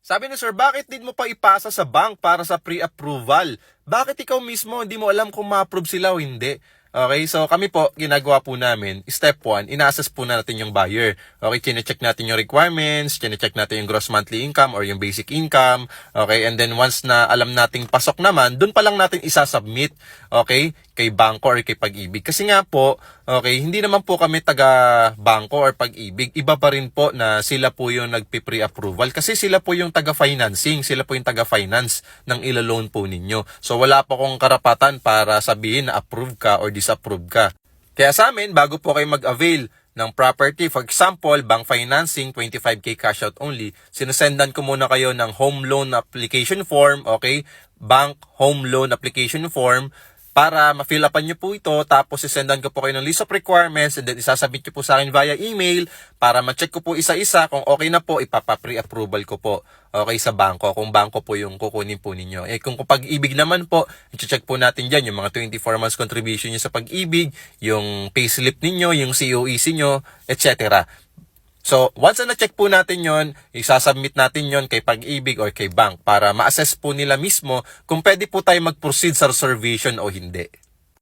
Sabi ni sir, bakit din mo pa ipasa sa bank para sa pre-approval? Bakit ikaw mismo hindi mo alam kung ma-approve sila o hindi? Okay, so kami po, ginagawa po namin, step 1, ina-assess po natin yung buyer. Okay, chine-check natin yung requirements, chine-check natin yung gross monthly income or yung basic income. Okay, and then once na alam nating pasok naman, dun pa lang natin isa-submit, okay, kay bangko or kay Pag-ibig. Kasi nga po, okay, hindi naman po kami taga-bangko or Pag-ibig. Iba pa rin po na sila po yung nagpi-pre-approval kasi sila po yung taga-financing, sila po yung taga-finance ng ilo-loan po ninyo. So wala po akong karapatan para sabihin na approve ka or disapprove ka. Kaya sa amin, bago po kayo mag-avail ng property, for example, bank financing, 25k cash out only, sinusendan ko muna kayo ng home loan application form, okay? Bank home loan application form, para ma-fill upan nyo po ito, tapos isendan ko po kayo ng list of requirements and then isasabit nyo po sa akin via email para ma-check ko po isa-isa. Kung okay na po, ipapa-pre-approval ko po okay sa bangko, kung bangko po yung kukunin po ninyo. Kung Pag-ibig naman po, i-check po natin dyan yung mga 24 months contribution nyo sa Pag-ibig, yung payslip ninyo, yung COEC nyo, etc. So, once na na-check po natin yon, isasubmit natin yon kay Pag-ibig or kay bank para ma-assess po nila mismo kung pwede po tayo mag-proceed sa reservation o hindi.